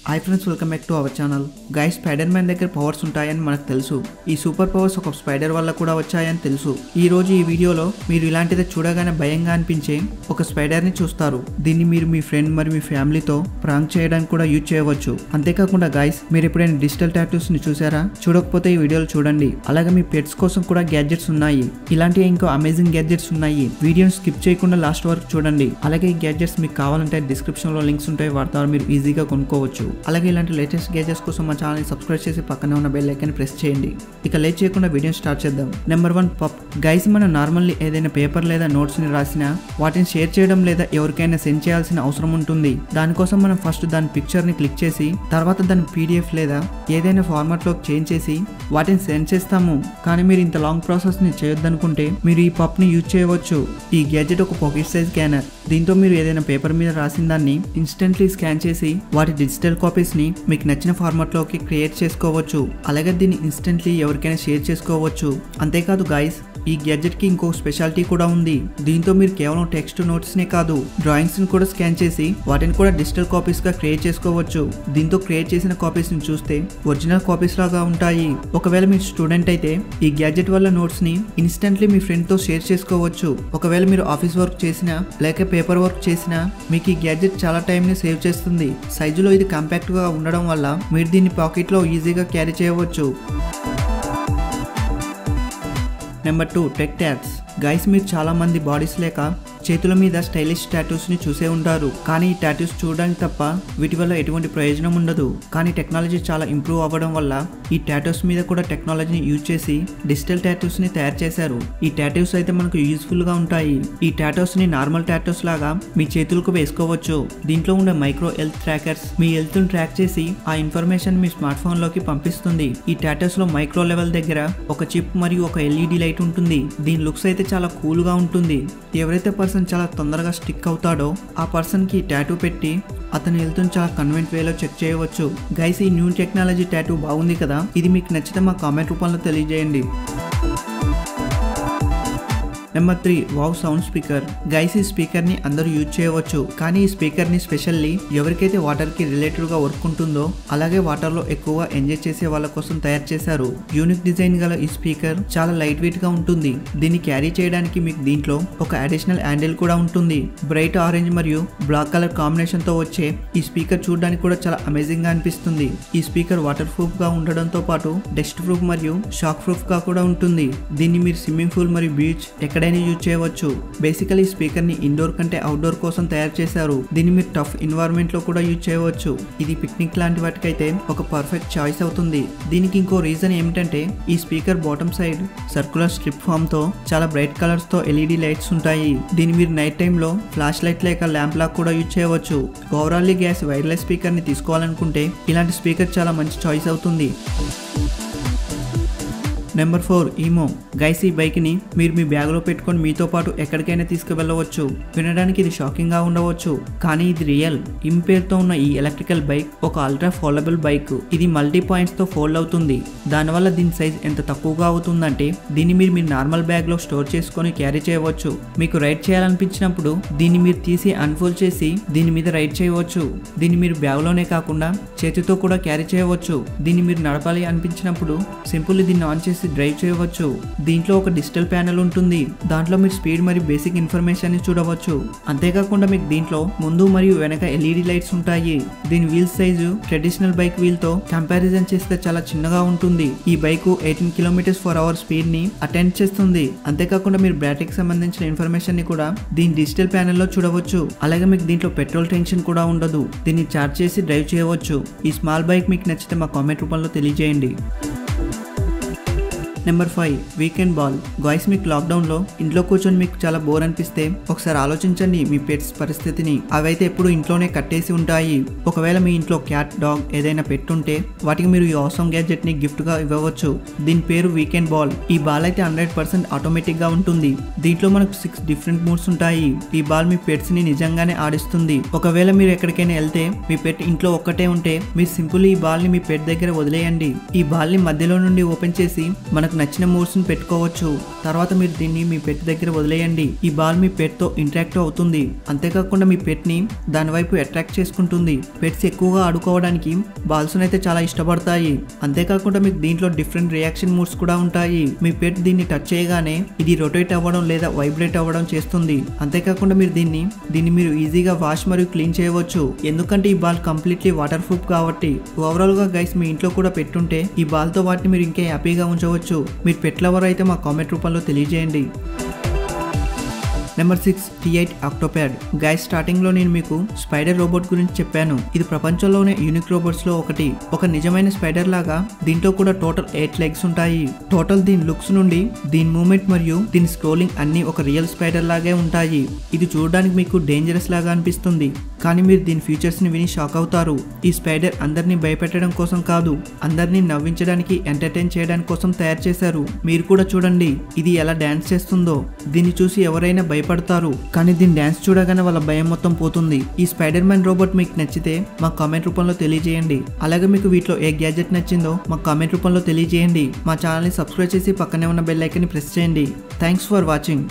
Hi friends, welcome back to our channel. Guys, spider man దగ్గర powers ఉంటాయని మనకు తెలుసు. ఈ సూపర్ పవర్స్ ఒక స్పైడర్ వల్ల కూడా వచ్చాయని తెలుసు. ఈ రోజు ఈ వీడియోలో మీరు ఇలాంటిదే చూడగానే భయంగా అనిపించే ఒక స్పైడర్ ని చూస్తారు. దీన్ని మీరు మీ ఫ్రెండ్ మరియు మీ ఫ్యామిలీతో ప్రాంక్ చేయడానికి కూడా యూజ్ చేయవచ్చు. అంతేకాకుండా గైస్, మీరు ఎప్పుడైనా డిజిటల్ టాటూస్ ని చూసారా? చూడకపోతే ఈ వీడియోలో చూడండి. అలాగే మీ పెట్స్ కోసం కూడా గ్యాడ్జెట్స్ ఉన్నాయి. ఇలాంటి ఇంకో అమేజింగ్ గ్యాడ్జెట్స్ ఉన్నాయి. వీడియోని స్కిప్ చేయకుండా లాస్ట్ వరకు చూడండి. అలాగే ఈ గ్యాడ్జెట్స్ మీకు కావాలంటే డిస్క్రిప్షన్ లో లింక్స్ ఉంటాయి, వాటితో మీరు ఈజీగా కొనుక్కోవచ్చు. అలాగే ఇలాంటి లేటెస్ట్ గ్యాడ్జెట్స్ కోసం మా ఛానల్ ని సబ్స్క్రైబ్ చేసి పక్కనే ఉన్న బెల్ ఐకాన్ ప్రెస్ చేయండి. ఇక లేట్ చేయకుండా వీడియో స్టార్ట్ చేద్దాం. నెంబర్ 1 పప్. గైస్, మనం నార్మల్లీ ఏదైనా పేపర్ లేదా నోట్స్ ని రాసినా వాటిని షేర్ చేయడం లేదా ఎవరికైనా సెండ్ చేయాల్సిన అవసరం ఉంటుంది. దానికోసం మనం ఫస్ట్ దాని పిక్చర్ ని క్లిక్ చేసి తర్వాత దాని PDF లేదా ఏదైనా ఫార్మాట్ లోకి చేంజ్ చేసి వాటిని సెండ్ చేస్తాము. కానీ మీరు ఇంత లాంగ్ ప్రాసెస్ ని చేయొద్దనుకుంటే మీరు ఈ పప్ ని యూజ్ చేయవచ్చు. ఈ గ్యాడ్జెట్ ఒక పాకెట్ సైజ్ స్కానర్. దీంతో మీరు ఏదైనా పేపర్ మీద రాసిన దాన్ని ఇన్స్టెంట్లీ స్కాన్ చేసి వాటి డిజిటల్ కాపీస్ ని మీకు నచ్చిన ఫార్మాట్ లోకి క్రియేట్ చేసుకోవచ్చు. అలాగే దీన్ని ఇన్స్టెంట్లీ ఎవరికైనా షేర్ చేసుకోవచ్చు. అంతేకాదు గైస్, ఈ గ్యాడ్జెట్ కి ఇంకో స్పెషాలిటీ కూడా ఉంది. దీంతో మీరు కేవలం టెక్స్ట్ నోట్స్ నే కాదు, డ్రాయింగ్స్ ని కూడా స్కాన్ చేసి వాటిని కూడా డిజిటల్ కాపీస్ గా క్రియేట్ చేసుకోవచ్చు. దీంతో క్రియేట్ చేసిన కాపీస్ ని చూస్తే ఒరిజినల్ కాపీస్ లాగా ఉంటాయి. ఒకవేళ మీరు స్టూడెంట్ అయితే ఈ గ్యాడ్జెట్ వల్ల నోట్స్ ని ఇన్స్టెంట్లీ మీ ఫ్రెండ్ తో షేర్ చేసుకోవచ్చు. ఒకవేళ మీరు ఆఫీస్ వర్క్ చేసినా లేక పేపర్ వర్క్ చేసినా మీకు ఈ గ్యాడ్జెట్ చాలా టైం ని సేవ్ చేస్తుంది. సైజులో ఇది కాంపాక్ట్ గా ఉండడం వల్ల మీరు దీన్ని పాకెట్ లో ఈజీగా క్యారీ చేయవచ్చు. Number 2 tech touts. గైస్, మీరు చాలా మంది బాడీస్ లేక చేతుల మీద స్టైలిష్ టాటూస్ ని చూసే ఉంటారు. కానీ ఈ టాటూస్ చూడడానికి తప్ప వీటి వల్ల ఎటువంటి ప్రయోజనం ఉండదు. కానీ టెక్నాలజీ చాలా ఇంప్రూవ్ అవ్వడం వల్ల ఈ టాటూస్ మీద కూడా టెక్నాలజీని యూజ్ చేసి డిజిటల్ టాటూస్ ని తయారు చేశారు. ఈ టాటూస్ అయితే మనకు యూజ్ఫుల్ గా ఉంటాయి. ఈ టాటూస్ ని నార్మల్ టాటూస్ లాగా మీ చేతులకు వేసుకోవచ్చు. దీంట్లో ఉండే మైక్రో హెల్త్ ట్రాకర్స్ మీ హెల్త్ ని ట్రాక్ చేసి ఆ ఇన్ఫర్మేషన్ మీ స్మార్ట్ ఫోన్ లోకి పంపిస్తుంది. ఈ టాటూస్ లో మైక్రో లెవెల్ దగ్గర ఒక చిప్ మరియు ఒక LED లైట్ ఉంటుంది. దీని లుక్స్ అయితే చాలా కూల్ గా ఉంటుంది. ఎవరైతే పర్సన్ చాలా తొందరగా స్టిక్ అవుతాడో ఆ పర్సన్ కి టాటూ పెట్టి అతని హెల్త్ చాలా కన్వెంట్ వేలో చెక్ చేయవచ్చు. గైస్, ఈ న్యూ టెక్నాలజీ టాటూ బాగుంది కదా? ఇది మీకు నచ్చితే మా కామెంట్ రూపంలో తెలియజేయండి. Number 3 wow sound speaker. Guys, ఈ స్పీకర్ ని అందరూ యూజ్ చేయవచ్చు. కానీ ఈ స్పీకర్ ని స్పెషల్లీ ఎవరికైతే వాటర్ కి రిలేటెడ్ గా వర్క్ ఉంటుందో అలాగే వాటర్ లో ఎక్కువగా ఎంజాయ్ చేసే వాళ్ళ కోసం తయారు చేశారు. యూనిక్ డిజైన్ గల ఈ స్పీకర్ చాలా లైట్ వెయిట్ గా ఉంటుంది. దీన్ని క్యారీ చేయడానికి మీకు దీంట్లో ఒక అడిషనల్ హ్యాండిల్ కూడా ఉంటుంది. బ్రైట్ ఆరెంజ్ మరియు బ్లాక్ కలర్ కాంబినేషన్ తో వచ్చే ఈ స్పీకర్ చూడడానికి కూడా చాలా అమేజింగ్ గా అనిపిస్తుంది. ఈ స్పీకర్ వాటర్ ప్రూఫ్ గా ఉండడంతో పాటు డస్ట్ ప్రూఫ్ మరియు షాక్ ప్రూఫ్ గా కూడా ఉంటుంది. దీన్ని మీరు స్విమ్మింగ్ పూల్ మరియు బీచ్ ఎక్కడైనా యూజ్ చేయవచ్చు. బేసికలీ ఈ స్పీకర్ ని ఇండోర్ కంటే అవుట్డోర్ కోసం తయారు చేశారు. దీన్ని మీరు టఫ్ ఎన్వైరన్మెంట్ లో కూడా యూజ్ చేయవచ్చు. ఇది పిక్నిక్ లాంటి వాటికైతే ఒక పర్ఫెక్ట్ చాయిస్ అవుతుంది. దీనికి ఇంకో రీజన్ ఏమిటంటే ఈ speaker bottom side circular strip form తో చాలా బ్రైట్ కలర్స్ తో LED లైట్స్ ఉంటాయి. దీన్ని మీరు నైట్ టైమ్ లో ఫ్లాష్ లైట్ లేక ల్యాంప్ లాగా కూడా యూజ్ చేయవచ్చు. ఓవరాల్లీ గ్యాస్ వైర్లెస్ స్పీకర్ ని తీసుకోవాలనుకుంటే ఇలాంటి స్పీకర్ చాలా మంచి చాయిస్ అవుతుంది. నెంబర్ 4 ఈమో. గైస్, ఈ బైక్ ని మీరు మీ బ్యాగ్ లో పెట్టుకొని మీతో పాటు ఎక్కడికైనా తీసుకువెళ్ళవచ్చు. వినడానికి ఇది షాకింగ్ గా ఉండవచ్చు, కానీ ఇది రియల్. ఇమ్ పేరుతో ఉన్న ఈ ఎలక్ట్రికల్ బైక్ ఒక అల్ట్రా ఫోల్డబుల్ బైక్. ఇది మల్టీ పాయింట్స్ తో ఫోల్డ్ అవుతుంది. దానివల్ల దీని సైజ్ ఎంత తక్కువగా అవుతుందంటే దీన్ని మీరు మీ నార్మల్ బ్యాగ్ లో స్టోర్ చేసుకొని క్యారీ చేయవచ్చు. మీకు రైడ్ చేయాలనిపించినప్పుడు దీన్ని మీరు తీసి అన్ఫోల్డ్ చేసి దీని మీద రైడ్ చేయవచ్చు. దీన్ని మీరు బ్యాగ్ లోనే కాకుండా చేతితో కూడా క్యారీ చేయవచ్చు. దీన్ని మీరు నడపాలి అనిపించినప్పుడు సింపుల్ దీన్ని ఆన్ చేసి డ్రైవ్ చేయవచ్చు. దీంట్లో ఒక డిజిటల్ ప్యానెల్ ఉంటుంది. దాంట్లో మీరు స్పీడ్ మరియు బేసిక్ ఇన్ఫర్మేషన్ ని చూడవచ్చు. అంతేకాకుండా మీకు దీంట్లో ముందు మరియు వెనక LED లైట్స్ ఉంటాయి. దీని wheel size traditional bike wheel తో కంపారిజన్ చేస్తే చాలా చిన్నగా ఉంటుంది. ఈ బైక్ 18 km/h స్పీడ్ ని అటెండ్ చేస్తుంది. అంతేకాకుండా మీరు బ్యాటరీకి సంబంధించిన ఇన్ఫర్మేషన్ ని కూడా దీని డిజిటల్ ప్యానెల్ లో చూడవచ్చు. అలాగే మీకు దీంట్లో పెట్రోల్ టెన్షన్ కూడా ఉండదు. దీన్ని చార్జ్ చేసి డ్రైవ్ చేయవచ్చు. ఈ స్మాల్ బైక్ మీకు నచ్చితే మా కామెంట్ రూపంలో తెలియజేయండి. Number 5 weekend ball. గాయ్స్, మీకు లాక్డౌన్ లో ఇంట్లో కూర్చొని మీకు చాలా బోర్ అనిపిస్తే ఒకసారి ఆలోచించండి మీ పెట్స్ పరిస్థితిని. అవైతే ఎప్పుడు ఇంట్లోనే కట్టేసి ఉంటాయి. ఒకవేళ మీ ఇంట్లో క్యాట్, డాగ్ ఏదైనా పెట్ ఉంటే వాటికి మీరు ఈ ఆసమ్ గ్యాడ్జెట్ ని గిఫ్ట్ గా ఇవ్వవచ్చు. దీని పేరు వీకెండ్ బాల్. ఈ బాల్ అయితే 100% ఆటోమేటిక్ గా ఉంటుంది. దీంట్లో మనకు 6 డిఫరెంట్ మూడ్స్ ఉంటాయి. ఈ బాల్ మీ పెట్స్ ని నిజంగానే ఆడిస్తుంది. ఒకవేళ మీరు ఎక్కడికైనా వెళ్తే మీ పెట్ ఇంట్లో ఒక్కటే ఉంటే మీరు సింపుల్ ఈ బాల్ ని మీ పెట్ దగ్గర వదిలేయండి. ఈ బాల్ ని మధ్యలో నుండి ఓపెన్ చేసి మనకు మనకు నచ్చిన మూవ్స్ ని పెట్టుకోవచ్చు. తర్వాత మీరు దీన్ని మీ పెట్ దగ్గర వదిలేయండి. ఈ బాల్ మీ పెట్ తో ఇంటరాక్ట్ అవుతుంది. అంతేకాకుండా మీ పెట్ ని దాని వైపు అట్రాక్ట్ చేసుకుంటుంది. పెట్స్ ఎక్కువగా ఆడుకోవడానికి బాల్స్ అయితే చాలా ఇష్టపడతాయి. అంతేకాకుండా మీకు దీంట్లో డిఫరెంట్ రియాక్షన్ మూడ్స్ కూడా ఉంటాయి. మీ పెట్ దీన్ని టచ్ చేయగానే ఇది రొటేట్ అవ్వడం లేదా వైబ్రేట్ అవ్వడం చేస్తుంది. అంతేకాకుండా మీరు దీన్ని మీరు ఈజీగా వాష్ మరియు క్లీన్ చేయవచ్చు. ఎందుకంటే ఈ బాల్ కంప్లీట్లీ వాటర్ ప్రూఫ్ కాబట్టి. ఓవరాల్ గా గైస్ మీ ఇంట్లో కూడా పెట్టుంటే ఈ బాల్ తో వాటిని మీరు ఇంకా హ్యాపీగా ఉంచవచ్చు. మీరు పెట్ లవర్ అయితే మా కామెంట్ రూపంలో తెలియజేయండి. Number 6 T8 ఆక్టోప్యాడ్. గైస్ స్టార్టింగ్ లో నేను మీకు స్పైడర్ రోబోట్ గురించి చెప్పాను. ఇది ప్రపంచంలోనే యూనిక్ రోబోట్స్ లో ఒకటి. ఒక నిజమైన స్పైడర్ లాగా దీంట్లో కూడా టోటల్ 8 లెగ్స్ ఉంటాయి. టోటల్ దీని లుక్స్ నుండి దీని మూవ్మెంట్ మరియు దీని స్క్రోలింగ్ అన్ని ఒక రియల్ స్పైడర్ లాగే ఉంటాయి. ఇది చూడడానికి మీకు డేంజరస్ లాగా అనిపిస్తుంది, కానీ మీరు దీని ఫీచర్స్ ని విని షాక్ అవుతారు. ఈ స్పైడర్ అందరినీ భయపెట్టడం కోసం కాదు, అందరినీ నవ్వించడానికి, ఎంటర్టైన్ చేయడానికి కోసం తయారు చేశారు. మీరు కూడా చూడండి ఇది ఎలా డాన్స్ చేస్తుందో. దీన్ని చూసి ఎవరైనా భయపడతారు, కానీ దీని డాన్స్ చూడగానే వాళ్ళ భయం మొత్తం పోతుంది. ఈ స్పైడర్ మ్యాన్ రోబోట్ మీకు నచ్చితే మా కామెంట్ రూపంలో తెలియజేయండి. అలాగే మీకు వీటిలో ఏ గ్యాజెట్ నచ్చిందో మా కామెంట్ రూపంలో తెలియజేయండి. మా ఛానల్ని సబ్స్క్రైబ్ చేసి పక్కనే ఉన్న బెల్ ఐకాన్ని ప్రెస్ చేయండి. Thanks for watching.